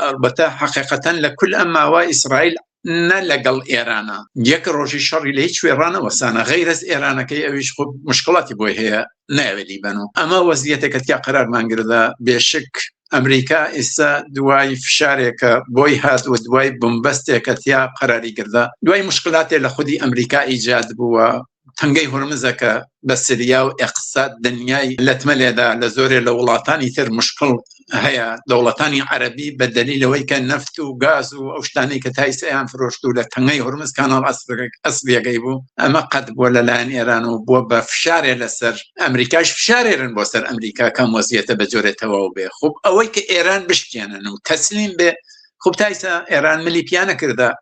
البته حقیقتا لكل أما وإسرائيل نلقل إيرانا يك روجي شر لهيش إيران وسانا غير از إيرانا كي أويش خب مشكلاتي بوي هي ناولي بنو أما وزيتك تيا قرار مانقردا بشك أمريكا إسا دواي فشارك بوي هات ودواي بومبستك تيا قراري قردا دواي مشكلاتي لخدي أمريكا إيجاد بوا تنقي هرمزك بسريا واقتصاد دنياي لتمليدا لزوري لولاتاني ثير مشكل هي دولتاني عربي بالدليل ويكن نفط وغاز وأوشتاني كتايسيان فروشتو لتنقي هرمز كان الأصلي جايبو أما قد ولا لان إيران وبوبا فشاري لسر أمريكاش فشاري رن بوسر أمريكا كان وزيته بجورة توابه خب أويك إيران بشتيانا وتسليم به خب تايسا إيران ملي بيانا كردا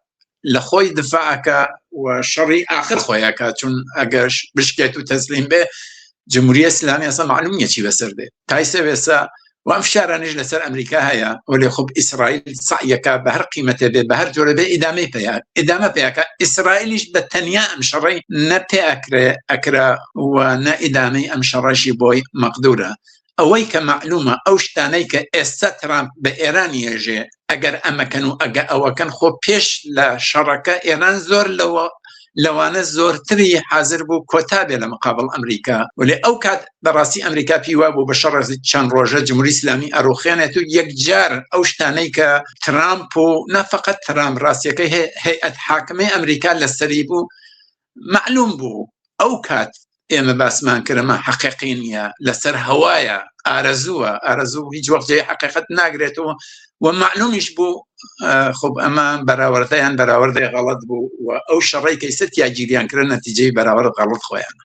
لخوي دفاعك وشري آخر خوياك چون اگرش بشكيتو تسليم به جمهورية اسلامية اصلا معلومية چي بسر ده تايسا بسا وامشارا نجل سر امريكا هيا ولي خب اسرائيل صعيك بهر قيمته به بهر جوره به ادامه بياك اسرائيليش بتنيا امشري نبي اكرا ونا ادامي امشرشي بوي مقدورة اويك معلومة اوشتانيك استترام بإيران يجي اگر اما كانوا او كان خو پیش لشركة ايران زور لوانا زور تري حاضر بو كوتابه لمقابل امريكا ولي اوكاد براسي امريكا بيوابو بشر چند روجه جمهوري اسلامي اروخيانتو يكجار اوشتانيك ترامب نه فقط ترامب راسيك هيئة حاكمة امريكا للسريبو معلوم بو اوكاد اما باسمان كرما حقيقينية لسر هوايا ارزو هیچ وقت جاي حقيقة ناقريتو ومعلوم يشبو خب اما براورده غلط بو او شرعي كيست يا جيريان كرنا نتيجه براورد غلط خويا